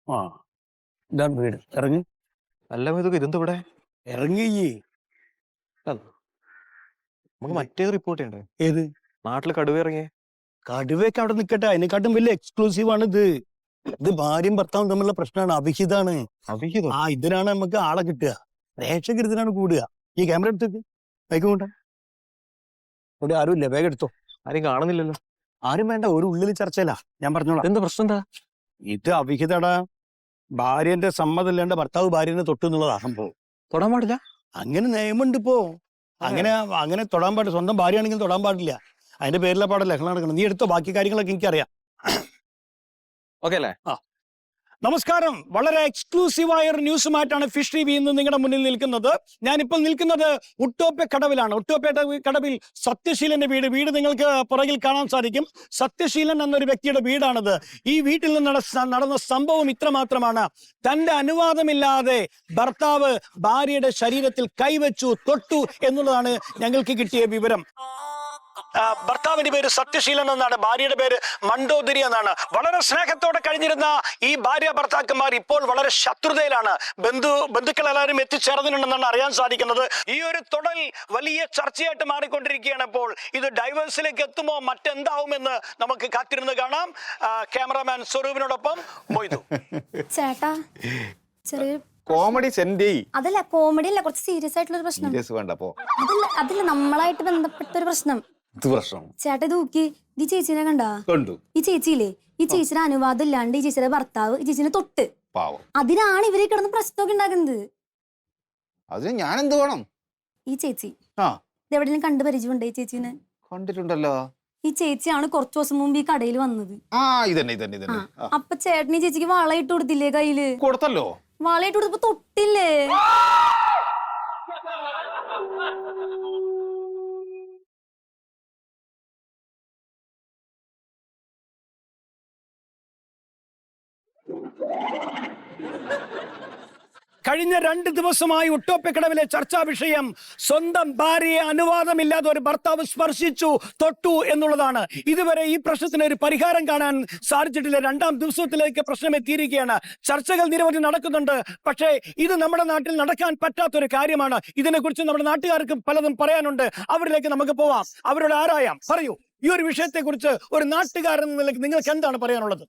ആ ഇതാണ് വീട്. ഇറങ്ങി അല്ല ഇതൊക്കെ ഇതെന്താ ഇവിടെ? ഇറങ്ങി. നമുക്ക് മറ്റേത് റിപ്പോർട്ട് ചെയ്യണ്ടേ? ഏത് നാട്ടിൽ കടുവ ഇറങ്ങിയേ? കടുവയൊക്കെ അവിടെ നിൽക്കട്ടെ, അതിനെക്കാട്ടും വലിയ എക്സ്ക്ലൂസീവ് ആണ് ഇത്. ഇത് ഭാര്യയും ഭർത്താവും തമ്മിലുള്ള പ്രശ്നമാണ്, അവിഹിതാണ്. അവിഹിതോ? ആ ഇതിനാണ് നമുക്ക് ആളെ കിട്ടുക, പ്രേക്ഷകർ ഇതിനാണ് കൂടുക. ഈ ക്യാമറ എടുത്തേക്ക്, ബൈക്ക് കൊണ്ട ഇവിടെ ആരും ഇല്ല, വേഗം എടുത്തോ. ആരും കാണുന്നില്ലല്ലോ. ആരും വേണ്ട, ഒരു ഉള്ളിൽ ചർച്ചയില്ല, ഞാൻ പറഞ്ഞോളാം. എന്താ പ്രശ്നം? എന്താ ഇത് അവിഹിതടാ. ഭാര്യന്റെ സമ്മതം ഇല്ലാണ്ട് ഭർത്താവ് ഭാര്യനെ തൊട്ടു എന്നുള്ളതാ സംഭവം. തൊടാൻ പാടില്ല അങ്ങനെ നിയമമുണ്ട് ഇപ്പോ. അങ്ങനെ അങ്ങനെ തൊടാൻ പാടില്ല. സ്വന്തം ഭാര്യയാണെങ്കിൽ തൊടാൻ പാടില്ല. അതിന്റെ പേരിലെ പാടില്ല, ലഹളം നടക്കണം. നീ എടുത്തോ, ബാക്കി കാര്യങ്ങളൊക്കെ എനിക്കറിയാം. ഓക്കെ അല്ലേ? നമസ്കാരം. വളരെ എക്സ്ക്ലൂസീവായ ഒരു ന്യൂസുമായിട്ടാണ് ഫിഷ് ടി വി ഇന്ന് നിങ്ങളുടെ മുന്നിൽ നിൽക്കുന്നത്. ഞാനിപ്പോൾ നിൽക്കുന്നത് ഉട്ടോപ്യ കടവിലാണ്. ഉട്ടോപ്യ കടവിൽ സത്യശീലന്റെ വീട് നിങ്ങൾക്ക് പുറകിൽ കാണാൻ സാധിക്കും. സത്യശീലൻ എന്നൊരു വ്യക്തിയുടെ വീടാണിത്. ഈ വീട്ടിൽ നിന്ന് നടന്ന സംഭവം ഇത്രമാത്രമാണ്. തന്റെ അനുവാദമില്ലാതെ ഭർത്താവ് ഭാര്യയുടെ ശരീരത്തിൽ കൈവച്ചു, തൊട്ടു എന്നുള്ളതാണ് ഞങ്ങൾക്ക് കിട്ടിയ വിവരം. ഭർത്താവിന്റെ പേര് സത്യശീലൻ എന്നാണ്, ഭാര്യയുടെ പേര് മണ്ടോദരി എന്നാണ്. വളരെ സ്നേഹത്തോടെ കഴിഞ്ഞിരുന്ന ഈ ഭാര്യ ഭർത്താക്കന്മാർ ഇപ്പോൾ വളരെ ശത്രുതയിലാണ്. ബന്ധുക്കൾ എല്ലാവരും എത്തിച്ചേർന്നിട്ടുണ്ടെന്നാണ് അറിയാൻ സാധിക്കുന്നത്. ഈ ഒരു തൊടൽ വലിയ ചർച്ചയായിട്ട് മാറിക്കൊണ്ടിരിക്കുകയാണ്. ഇപ്പോൾ ഇത് ഡൈവേഴ്സിലേക്ക് എത്തുമോ മറ്റെന്താവുമെന്ന് നമുക്ക് കാത്തിരുന്ന് കാണാം. ക്യാമറാമാൻ സ്വരൂപിനോടൊപ്പം മൊയ്തു. ചേട്ടാ ചെറിയ കോമഡി സെന്റ് അതല്ല, കോമഡി അല്ല, കുറച്ച് സീരിയസ് ആയിട്ടുള്ള ഒരു പ്രശ്നം. അതില്ല നമ്മളായിട്ട് ബന്ധപ്പെട്ട ഒരു പ്രശ്നം. ചേട്ടാ ഇത് നോക്കി, ഈ ചേച്ചിനെ കണ്ടാ? ഈ ചേച്ചിയില്ലേ, ഈ ചേച്ചിയുടെ അനുവാദം ഇല്ലാണ്ട് ഈ ചേച്ചിയുടെ ഭർത്താവ് ഈ ചേച്ചിനെ തൊട്ട്, അതിനാണ് ഇവരെ കിടന്ന് പ്രശ്നമൊക്കെ ഉണ്ടാക്കുന്നത്. അതിന് ഞാൻ എന്ത് വേണം? ഈ ചേച്ചി എവിടെയെങ്കിലും കണ്ടു പരിചയമുണ്ടോ? ഈ ചേച്ചീനെ കണ്ടിട്ടുണ്ടല്ലോ. ഈ ചേച്ചിയാണ് കുറച്ചു ദിവസം മുമ്പ് ഈ കടയിൽ വന്നത്. അപ്പൊ ചേട്ടൻ ഈ ചേച്ചിക്ക് വളയിട്ട് കൊടുത്തില്ലേ കയ്യില്? കൊടുത്തല്ലോ. വളയിട്ട് കൊടുത്തപ്പോ തൊട്ടില്ലേ? കഴിഞ്ഞ 2 ദിവസമായി ഉട്ടോപ്യക്കടവിലെ ചർച്ചാ വിഷയം സ്വന്തം ഭാര്യയെ അനുവാദമില്ലാതെ ഒരു ഭർത്താവ് സ്പർശിച്ചു, തൊട്ടു എന്നുള്ളതാണ്. ഇതുവരെ ഈ പ്രശ്നത്തിന് ഒരു പരിഹാരം കാണാൻ സാധിച്ചിട്ടില്ല. 2ാം ദിവസത്തിലേക്ക് പ്രശ്നം എത്തിയിരിക്കുകയാണ്. ചർച്ചകൾ നിരവധി നടക്കുന്നുണ്ട്. പക്ഷേ ഇത് നമ്മുടെ നാട്ടിൽ നടക്കാൻ പറ്റാത്തൊരു കാര്യമാണ്. ഇതിനെക്കുറിച്ച് നമ്മുടെ നാട്ടുകാർക്ക് പലതും പറയാനുണ്ട്. അവരിലേക്ക് നമുക്ക് പോവാം, അവരോട് ആരായാം. പറയൂ, ഈ ഒരു വിഷയത്തെ കുറിച്ച് ഒരു നാട്ടുകാരൻ എന്ന നിലയ്ക്ക് നിങ്ങൾക്ക് എന്താണ് പറയാനുള്ളത്?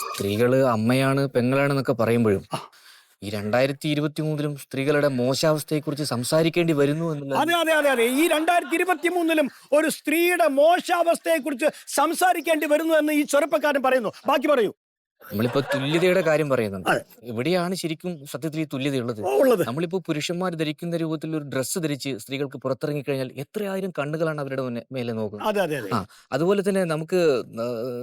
സ്ത്രീകള് അമ്മയാണ്, പെങ്ങളാണെന്നൊക്കെ പറയുമ്പോഴും ഈ 2023 സ്ത്രീകളുടെ മോശാവസ്ഥയെ കുറിച്ച് സംസാരിക്കേണ്ടി വരുന്നു എന്നുള്ളത്. അതെ, ഈ 2023 ഒരു സ്ത്രീയുടെ മോശാവസ്ഥയെ കുറിച്ച് സംസാരിക്കേണ്ടി വരുന്നു എന്ന് ഈ ചെറുപ്പക്കാരൻ പറയുന്നു. ബാക്കി പറയൂ. നമ്മളിപ്പോ തുല്യതയുടെ കാര്യം പറയുന്നുണ്ട്. എവിടെയാണ് ശരിക്കും സത്യത്തിൽ ഈ തുല്യത ഉള്ളത്? നമ്മളിപ്പോ പുരുഷന്മാർ ധരിക്കുന്ന രൂപത്തിൽ ഒരു ഡ്രസ്സ് ധരിച്ച് സ്ത്രീകൾക്ക് പുറത്തിറങ്ങി കഴിഞ്ഞാൽ എത്രയായിരം കണ്ണുകളാണ് അവരുടെ മേലെ നോക്കുന്നത്. അതുപോലെ തന്നെ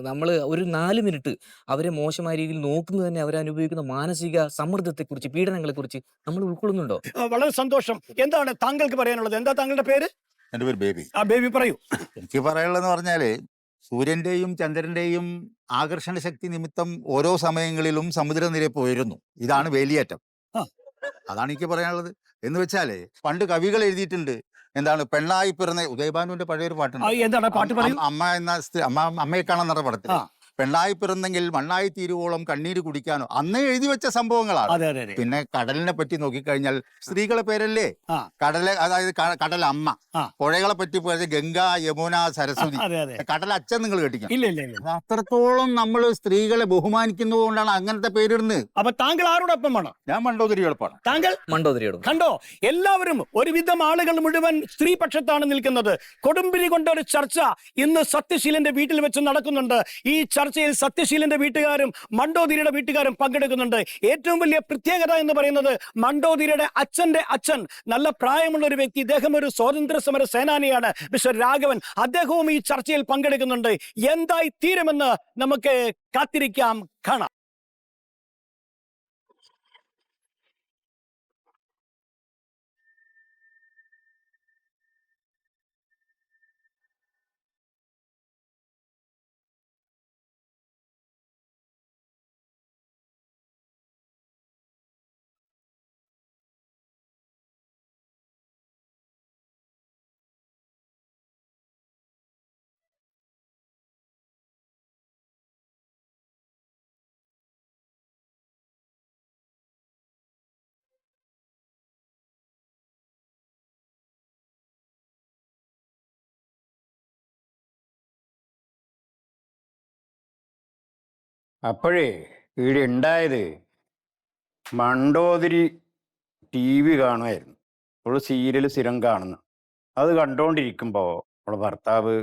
നമ്മൾ ഒരു 4 മിനിറ്റ് അവരെ മോശമായ രീതിയിൽ നോക്കുന്നത് തന്നെ അവരെ അനുഭവിക്കുന്ന മാനസിക സമ്മർദ്ദത്തെ കുറിച്ച്, പീഡനങ്ങളെ കുറിച്ച് നമ്മൾ ഉൾക്കൊള്ളുന്നുണ്ടോ? വളരെ സന്തോഷം. എന്താണ് താങ്കൾക്ക് പറയാനുള്ളത്? എന്താ താങ്കളുടെ പേര്? എന്റെ പേര് ബേബി. ബേബി പറയൂ. എനിക്ക് പറയാനുള്ളതെന്ന് പറഞ്ഞാല്, സൂര്യന്റെയും ചന്ദ്രന്റെയും ആകർഷണ ശക്തി നിമിത്തം ഓരോ സമയങ്ങളിലും സമുദ്രനിരപ്പ് ഉയരുന്നു. ഇതാണ് വേലിയേറ്റം. അതാണ് എനിക്ക് പറയാനുള്ളത്. എന്ന് വെച്ചാല് പണ്ട് കവികൾ എഴുതിയിട്ടുണ്ട്. എന്താണ്, പെണ്ണായി പിറന്ന ഉദയഭാനുവിന്റെ പഴയൊരു പാട്ടുണ്ട്. അമ്മയെ കാണാൻ നടന്ന പടത്തിൽ പെണ്ണായി പിറന്നെങ്കിൽ മണ്ണായി തീരുവോളം കണ്ണീര് കുടിക്കാനോ അന്നേ എഴുതി വെച്ച സംഭവങ്ങളാണ്. പിന്നെ കടലിനെ പറ്റി നോക്കിക്കഴിഞ്ഞാൽ സ്ത്രീകളെ പേരല്ലേ കടല്, അതായത് കടൽ അമ്മ. പുഴകളെ പറ്റി പോയത് ഗംഗ, യമുന, സരസ്വതി. കടൽ അച്ഛൻ നിങ്ങൾ കേട്ടിരിക്കണം. അത്രത്തോളം നമ്മൾ സ്ത്രീകളെ ബഹുമാനിക്കുന്നത് കൊണ്ടാണ് അങ്ങനത്തെ പേരിടുന്നത്. അപ്പൊ താങ്കൾ ആരോടൊപ്പമാണ്? ഞാൻ മണ്ടോദരിയോടൊപ്പമാണ്. താങ്കൾ മണ്ടോദരിയോട്. കണ്ടോ, എല്ലാവരും ഒരുവിധം ആളുകൾ മുഴുവൻ സ്ത്രീപക്ഷത്താണ് നിൽക്കുന്നത്. കൊടുമ്പിരി കൊണ്ട ഒരു ചർച്ച ഇന്ന് സത്യശീലന്റെ വീട്ടിൽ വെച്ച് നടക്കുന്നുണ്ട്. ഈ ചർച്ചയിൽ സത്യശീലന്റെ വീട്ടുകാരും മണ്ടോദരിയുടെ വീട്ടുകാരും പങ്കെടുക്കുന്നുണ്ട്. ഏറ്റവും വലിയ പ്രത്യേകത എന്ന് പറയുന്നത് മണ്ടോദരിയുടെ അച്ഛന്റെ അച്ഛൻ, നല്ല പ്രായമുള്ള ഒരു വ്യക്തി, ഇദ്ദേഹം ഒരു സ്വാതന്ത്ര്യ സമര സേനാനിയാണ്, മിസ്റ്റർ രാഘവൻ. അദ്ദേഹവും ഈ ചർച്ചയിൽ പങ്കെടുക്കുന്നുണ്ട്. എന്തായി തീരുമെന്ന് നമുക്ക് കാത്തിരിക്കാം, കാണാം. അപ്പോഴേ ഇവിടെ ഉണ്ടായത് മണ്ടോതിരി TV കാണുമായിരുന്നു. അവൾ സീരിയൽ സ്ഥിരം കാണുന്നു. അത് കണ്ടുകൊണ്ടിരിക്കുമ്പോൾ അവളെ ഭർത്താവ്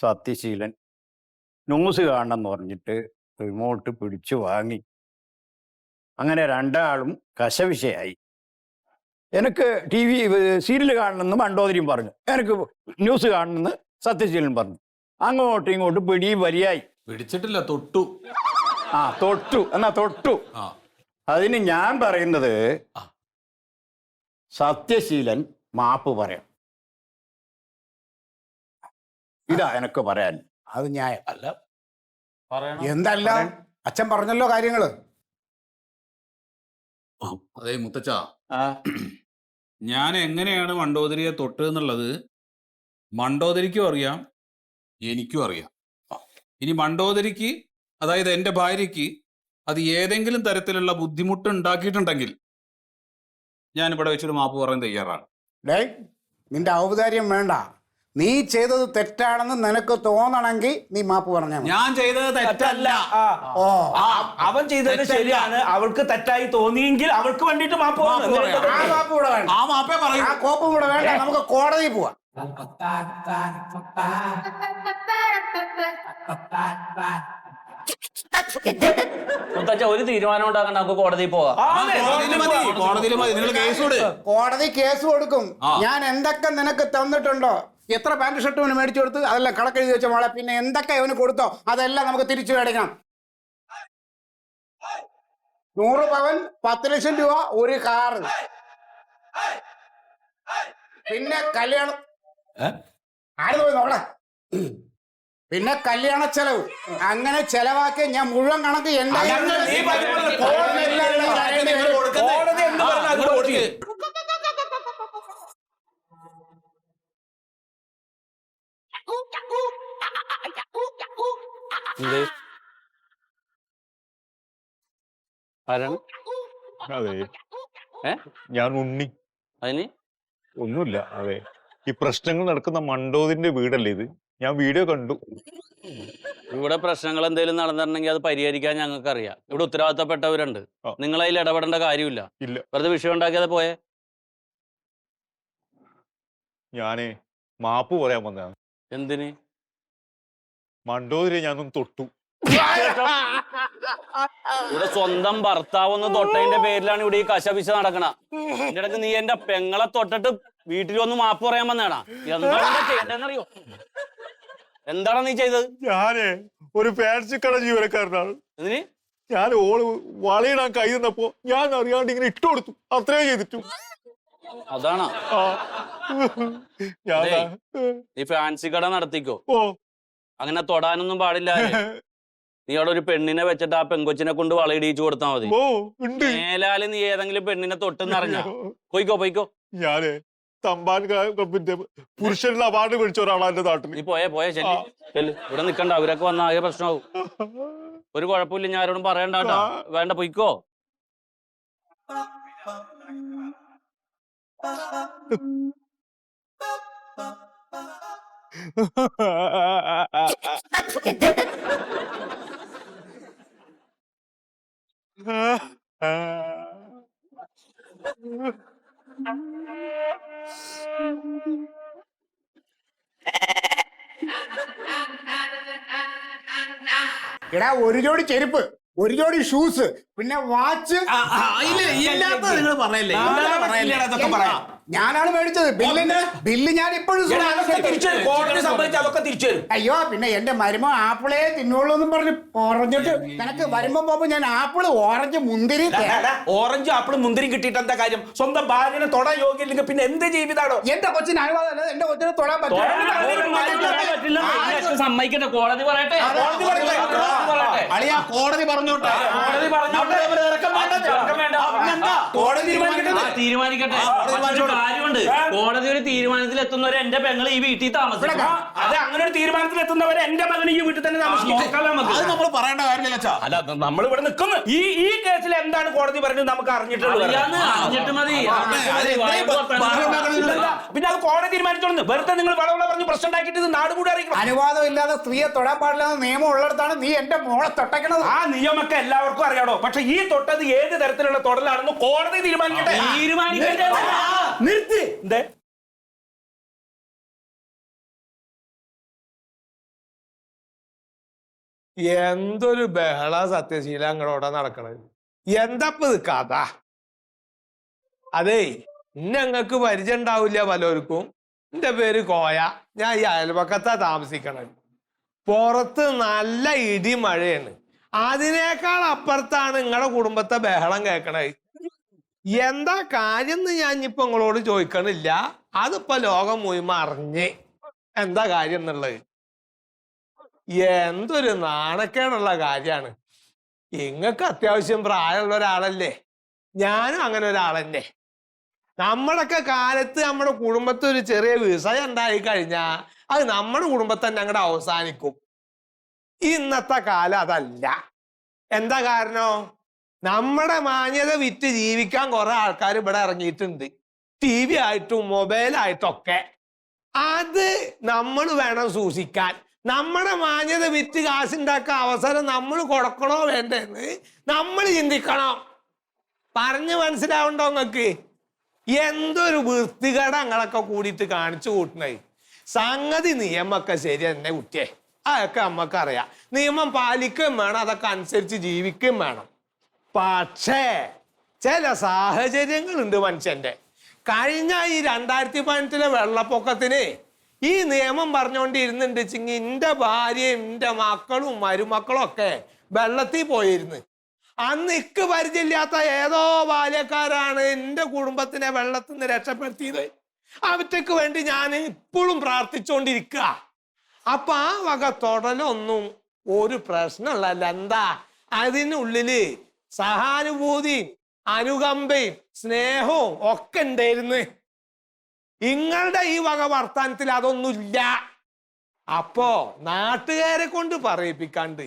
സത്യശീലൻ ന്യൂസ് കാണണമെന്ന് പറഞ്ഞിട്ട് റിമോട്ട് പിടിച്ചു വാങ്ങി. അങ്ങനെ രണ്ടാളും കശവിഷയായി. എനിക്ക് സീരിയൽ കാണണമെന്ന് മണ്ടോതിരിയും പറഞ്ഞു, എനിക്ക് ന്യൂസ് കാണണമെന്ന് സത്യശീലൻ പറഞ്ഞു. അങ്ങോട്ടും ഇങ്ങോട്ടും പിടിയും വരിയായി. പിടിച്ചിട്ടില്ല, തൊട്ടു. തൊട്ടു. എന്നാ തൊട്ടു. അതിന് ഞാൻ പറയുന്നത് സത്യശീലൻ മാപ്പ് പറയാം. ഇതാ എനക്ക് പറയാൻ. അത് ന്യായം അല്ല. എന്തല്ല അച്ഛൻ പറഞ്ഞല്ലോ കാര്യങ്ങള്. അതെ മുത്തച്ഛ, ഞാൻ എങ്ങനെയാണ് മണ്ടോദരിയെ തൊട്ട് എന്നുള്ളത് മണ്ടോദരിക്കും അറിയാം, എനിക്കും അറിയാം. ഇനി മണ്ടോദരിക്ക്, അതായത് എൻ്റെ ഭാര്യയ്ക്ക് അത് ഏതെങ്കിലും തരത്തിലുള്ള ബുദ്ധിമുട്ട് ഉണ്ടാക്കിയിട്ടുണ്ടെങ്കിൽ ഞാനിവിടെ വെച്ചൊരു മാപ്പ് പറയാൻ തയ്യാറാണ്. നിന്റെ ഔദാര്യം വേണ്ട. നീ ചെയ്തത് തെറ്റാണെന്ന് നിനക്ക് തോന്നണമെങ്കിൽ നീ മാപ്പ് പറഞ്ഞാൽ ഞാൻ ചെയ്തത് തെറ്റല്ല. അവൻ ചെയ്തത് ശരിയാണ്. അവൾക്ക് തെറ്റായി തോന്നിയെങ്കിൽ അവൾക്ക് വേണ്ടിയിട്ട് മാപ്പ് ആ മാപ്പ് കൂടെ വേണ്ട, ആ മാപ്പേ പറയൂ. ആ കോപ്പും കൂടെ വേണ്ട. നമുക്ക് കോടതിയിൽ പോവാം. ഒരു തീരുമാനം ഉണ്ടാക്കാൻ നമുക്ക് കോടതിയിൽ പോവാം. കോടതിയിൽ മതി. നിങ്ങൾ കേസ് കൊടു. കോടതി കേസ് കൊടുക്കും. ഞാൻ എന്തൊക്കെ നിനക്ക് തന്നിട്ടുണ്ടോ, എത്ര പാന്റ് ഷർട്ട് അവന് മേടിച്ചു കൊടുത്ത് അതെല്ലാം കണക്കെഴുതി വെച്ച മോളെ, പിന്നെ എന്തൊക്കെ അവന് കൊടുത്തോ അതെല്ലാം നമുക്ക് തിരിച്ചു മേടിക്കണം. 100 പവൻ, 10 ലക്ഷം രൂപ, ഒരു കാറ്, പിന്നെ കല്യാണം. ആര് പോയി നോളെ, പിന്നെ കല്യാണ ചെലവ്. അങ്ങനെ ചെലവാക്കി ഞാൻ മുഴുവൻ കണക്ക് എന്റെ അതെ, ഞാൻ ഉണ്ണി. അതിന് ഒന്നുമില്ല. അതെ, ഈ പ്രശ്നങ്ങൾ നടക്കുന്ന മണ്ടോതിന്റെ വീടല്ലേ ഇത്? ഞാൻ വീഡിയോ കണ്ടു. ഇവിടെ പ്രശ്നങ്ങൾ എന്തെങ്കിലും നടന്നിട്ടുണ്ടെങ്കിൽ അത് പരിഹരിക്കാൻ ഞങ്ങൾക്ക് അറിയാം. ഇവിടെ ഉത്തരവാദിത്തപ്പെട്ടവരുണ്ട്. നിങ്ങൾ അതിൽ ഇടപെടേണ്ട കാര്യമില്ല. ഇല്ല, വെറുതെ വിഷയം ഉണ്ടാക്കിയത് പോയെ. ഞാനേ മാപ്പ് പറയാൻ വന്നതാണ്. എന്തിന്? മണ്ടോതിരെ ഞാനൊന്ന് തൊട്ടു. ഇവിടെ സ്വന്തം ഭർത്താവൊന്ന് തൊട്ടതിന്റെ പേരിലാണ് ഇവിടെ ഈ കശപിശ നടക്കണ. എന്റെ ഇടയ്ക്ക് നീ എന്റെ പെങ്ങളെ തൊട്ടിട്ട് വീട്ടിൽ വന്ന് മാപ്പ് പറയാൻ വന്നേടാ. എന്താണ് ചെയ്യണ്ടെന്നറിയോ? എന്താണ് നീ ചെയ്തത്? ഞാനേ ഒരു ഫാൻസി കട ജീവനക്കാരനാണ്. എന്തിന്? ഞാൻ ഓള് വളയിടാൻ കൈ തന്നപ്പോ ഞാൻ അറിയാണ്ട് ഇങ്ങനെ ഇട്ട് കൊടുത്തു. അത്രേ ചെയ്തിട്ടു. അതാണോ? ഞാൻ നീ ഫാൻസി കട നടത്തിക്കോ. ഓ, അങ്ങനെ തൊടാനൊന്നും പാടില്ല. നീ അവിടെ ഒരു പെണ്ണിനെ വെച്ചിട്ട് ആ പെങ്കൊച്ചിനെ കൊണ്ട് വളയിടിച്ചു കൊടുത്താ മതി. മേലാല് നീ ഏതെങ്കിലും പെണ്ണിനെ തൊട്ടെന്നറിഞ്ഞ പോയിക്കോ. ഞാനേ തമ്പാൻ ക്ലബിന്റെ പുരുഷനുള്ള അവാർഡ് മേടിച്ച ഒരാളാ എന്റെ നാട്ടിൽ. നീ പോയേ ചെല്ല്. ഇവിടെ നിക്കണ്ട, അവരൊക്കെ വന്ന ആകെ പ്രശ്നമാവും. ഒരു കുഴപ്പമില്ല, ഞാൻ ആരോടും പറയണ്ടാട്ടോ. വേണ്ട, പൊയ്ക്കോ. എടാ, ഒരു ജോഡി ചെരുപ്പ്, ഒരു ജോഡി ഷൂസ്, പിന്നെ വാച്ച്. ഞാനാണ് മേടിച്ചത്. ബില്ല് ഞാൻ ഇപ്പോഴും. അയ്യോ, പിന്നെ എന്റെ മരുമ ആപ്പിളേ തിന്നോളൂ എന്നും പറഞ്ഞിട്ട് നിനക്ക് വരുമ്പോ പോകുമ്പോ ഞാൻ ആപ്പിള്, ഓറഞ്ച്, മുന്തിരി. ഓറഞ്ച്, ആപ്പിളും മുന്തിരി കിട്ടിയിട്ട് എന്താ കാര്യം? സ്വന്തം ഭാര്യനെ തൊടാൻ യോഗ്യമില്ലെങ്കിൽ പിന്നെ എന്ത് ജീവിതാണോ? എന്റെ കൊച്ചിന് അനുവാദമല്ല, എന്റെ കൊച്ചിനെ തൊടാൻ പറ്റില്ല. സമ്മതിക്കട്ടെ, കോടതി പറയട്ടെ. കോടതി പറഞ്ഞോട്ടെ. വേണ്ട. പിന്നെന്താ? കോടതി തീരുമാനിക്കട്ടെ. തീരുമാനിക്കട്ടെ. മറ്റൊരു കാര്യമുണ്ട്, കോടതി ഒരു തീരുമാനത്തിൽ എത്തുന്നവരെ എന്റെ പെങ്ങൾ ഈ വീട്ടിൽ താമസിക്കും. അത് അങ്ങനെ ഒരു തീരുമാനത്തിൽ എത്തുന്നവരെ എന്റെ മകൻ ഈ വീട്ടിൽ തന്നെ താമസിക്കും. അത് നമ്മൾ പറയേണ്ട കാര്യമില്ല അച്ഛാ. അല്ല, നമ്മൾ ഇവിടെ നിൽക്കുന്നു. ഈ കേസിൽ എന്താണ് കോടതി പറഞ്ഞത് നമുക്ക് അറിഞ്ഞിട്ടുള്ളൂ. അറിഞ്ഞിട്ട് മതി. പിന്നെ അത് കോടതി തീരുമാനിച്ചോളുന്നു. വെറുതെ നിങ്ങൾ വളവുള്ള പറഞ്ഞ് പ്രശ്നം ഉണ്ടാക്കിയിട്ട് ഇത് നാട് കൂടി അറിയിക്കണം. അനുവാദം ഇല്ലാതെ സ്ത്രീയെ തൊടാൻ പാടില്ലെന്ന നിയമം ഉള്ളിടത്താണ് നീ എന്റെ മോളെ തൊട്ടയ്ക്കണത്. ആ നിയമമൊക്കെ എല്ലാവർക്കും അറിയാടോ. പക്ഷെ ഈ തൊട്ടത് ഏത് തരത്തിലുള്ള തൊടലാണെന്ന് കോടതി തീരുമാനിക്കട്ടെ. നിർത്തി. എന്തേ എന്തൊരു ബഹള സത്യശീല അങ്ങോടെ നടക്കണത്. എന്താപ്പ ഇത് കഥ? അതേ, ഞങ്ങക്ക് പരിചയം ഉണ്ടാവില്ല പലർക്കും. എന്റെ പേര് കോയ. ഞാൻ ഈ അയൽപക്കത്താ താമസിക്കണത്. പുറത്ത് നല്ല ഇടി മഴയാണ്. അതിനേക്കാൾ അപ്പുറത്താണ് നിങ്ങളുടെ കുടുംബത്തെ ബഹളം കേൾക്കണത്. എന്താ കാര്യം എന്ന് ഞാൻ ഇപ്പൊ നിങ്ങളോട് ചോദിക്കണില്ല. അതിപ്പോ ലോകം മുഴുവൻ അറിഞ്ഞ് എന്താ കാര്യം എന്നുള്ളത്. എന്തൊരു നാണക്കേടുള്ള കാര്യാണ്. ഇങ്ങക്ക് അത്യാവശ്യം പ്രായമുള്ള ഒരാളല്ലേ, ഞാനും അങ്ങനെ ഒരാളല്ലേ. നമ്മളൊക്കെ കാലത്ത് നമ്മുടെ കുടുംബത്തിൽ ഒരു ചെറിയ വിഷയം ഉണ്ടായി കഴിഞ്ഞാ അത് നമ്മുടെ കുടുംബത്തിൽ തന്നെ അങ്ങോട്ട് അവസാനിക്കും. ഇന്നത്തെ കാലം അതല്ല. എന്താ കാരണം? നമ്മുടെ മാന്യത വിറ്റ് ജീവിക്കാൻ കുറെ ആൾക്കാർ ഇവിടെ ഇറങ്ങിയിട്ടുണ്ട്. TV ആയിട്ടും മൊബൈലായിട്ടൊക്കെ. അത് നമ്മൾ വേണം സൂക്ഷിക്കാൻ. നമ്മുടെ മാന്യത വിറ്റ് കാശുണ്ടാക്കാൻ അവസരം നമ്മൾ കൊടുക്കണോ വേണ്ടെന്ന് നമ്മൾ ചിന്തിക്കണം. പറഞ്ഞ് മനസ്സിലാവണ്ടോ നിങ്ങൾക്ക്? എന്തൊരു വൃത്തികേട് ഞങ്ങളൊക്കെ കൂടിയിട്ട് കാണിച്ചു കൂട്ടണേ. സംഗതി നിയമമൊക്കെ ശരി തന്നെ കുട്ടിയെ, അതൊക്കെ നമ്മക്കറിയാം. നിയമം പാലിക്കുകയും വേണം, അതൊക്കെ അനുസരിച്ച് ജീവിക്കുകയും വേണം. പക്ഷേ ചില സാഹചര്യങ്ങളുണ്ട് മനുഷ്യന്റെ. കഴിഞ്ഞ ഈ 2018 വെള്ളപ്പൊക്കത്തിന് ഈ നിയമം പറഞ്ഞുകൊണ്ടിരുന്നുണ്ടെച്ചെങ്കിൽ എൻ്റെ ഭാര്യയും എൻ്റെ മക്കളും മരുമക്കളും ഒക്കെ വെള്ളത്തിൽ പോയിരുന്നു. അന്ന് ഇക്ക് പരിചയമില്ലാത്ത ഏതോ ബാല്യക്കാരാണ് എൻ്റെ കുടുംബത്തിനെ വെള്ളത്തിൽ നിന്ന് രക്ഷപ്പെടുത്തിയത്. അവറ്റക്ക് വേണ്ടി ഞാൻ ഇപ്പോഴും പ്രാർത്ഥിച്ചുകൊണ്ടിരിക്കുക. അപ്പൊ ആ വക തൊടലൊന്നും ഒരു പ്രശ്നമുള്ളല്ല. എന്താ അതിനുള്ളില് സഹാനുഭൂതിയും അനുകമ്പയും സ്നേഹവും ഒക്കെ ഉണ്ടായിരുന്നു. നിങ്ങളുടെ ഈ വക വർത്താനത്തിൽ അതൊന്നുമില്ല. അപ്പോ നാട്ടുകാരെ കൊണ്ട് പറയിപ്പിക്കാണ്ട്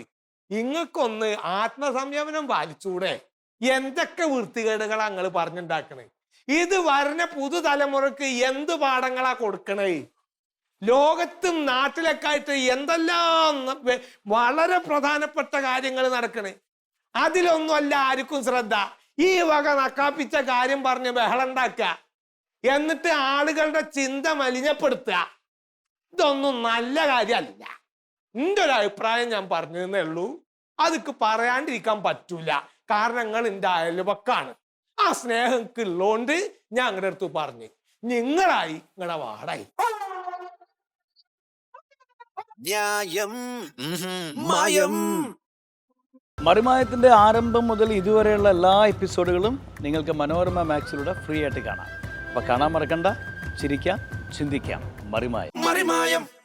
ഇങ്ങക്കൊന്ന് ആത്മസംയമനം പാലിച്ചൂടെ? എന്തൊക്കെ വൃത്തികേടുകളാ നിങ്ങൾ പറഞ്ഞുണ്ടാക്കണേ? ഇത് വരുന്ന പുതുതലമുറക്ക് എന്ത് പാഠങ്ങളാ കൊടുക്കണേ? ലോകത്തും നാട്ടിലൊക്കെ ആയിട്ട് എന്തെല്ലാം വളരെ പ്രധാനപ്പെട്ട കാര്യങ്ങൾ നടക്കണേ. അതിലൊന്നുമല്ല ആർക്കും ശ്രദ്ധ. ഈ വക നക്കാപ്പിച്ച കാര്യം പറഞ്ഞ് ബഹളം ഉണ്ടാക്കുക, എന്നിട്ട് ആളുകളുടെ ചിന്ത മലിനപ്പെടുത്തുക. ഇതൊന്നും നല്ല കാര്യമല്ല. എൻ്റെ ഒരു അഭിപ്രായം ഞാൻ പറഞ്ഞതേ ഉള്ളൂ. അതൊക്കെ പറയാണ്ടിരിക്കാൻ പറ്റൂല. കാരണം നിങ്ങൾ എൻ്റെ അയൽവക്കാണ്. ആ സ്നേഹം ഉള്ളോണ്ട് ഞാൻ നിങ്ങളുടെ അടുത്ത് പറഞ്ഞു. നിങ്ങളായി നിങ്ങളുടെ വാടായി. മറിമായത്തിന്റെ ആരംഭം മുതൽ ഇതുവരെയുള്ള എല്ലാ എപ്പിസോഡുകളും നിങ്ങൾക്ക് മനോരമ മാക്സിലൂടെ ഫ്രീ ആയിട്ട് കാണാം. അപ്പോൾ കാണാൻ മറക്കണ്ട. ചിരിക്കാം, ചിന്തിക്കാം. മറിമായം.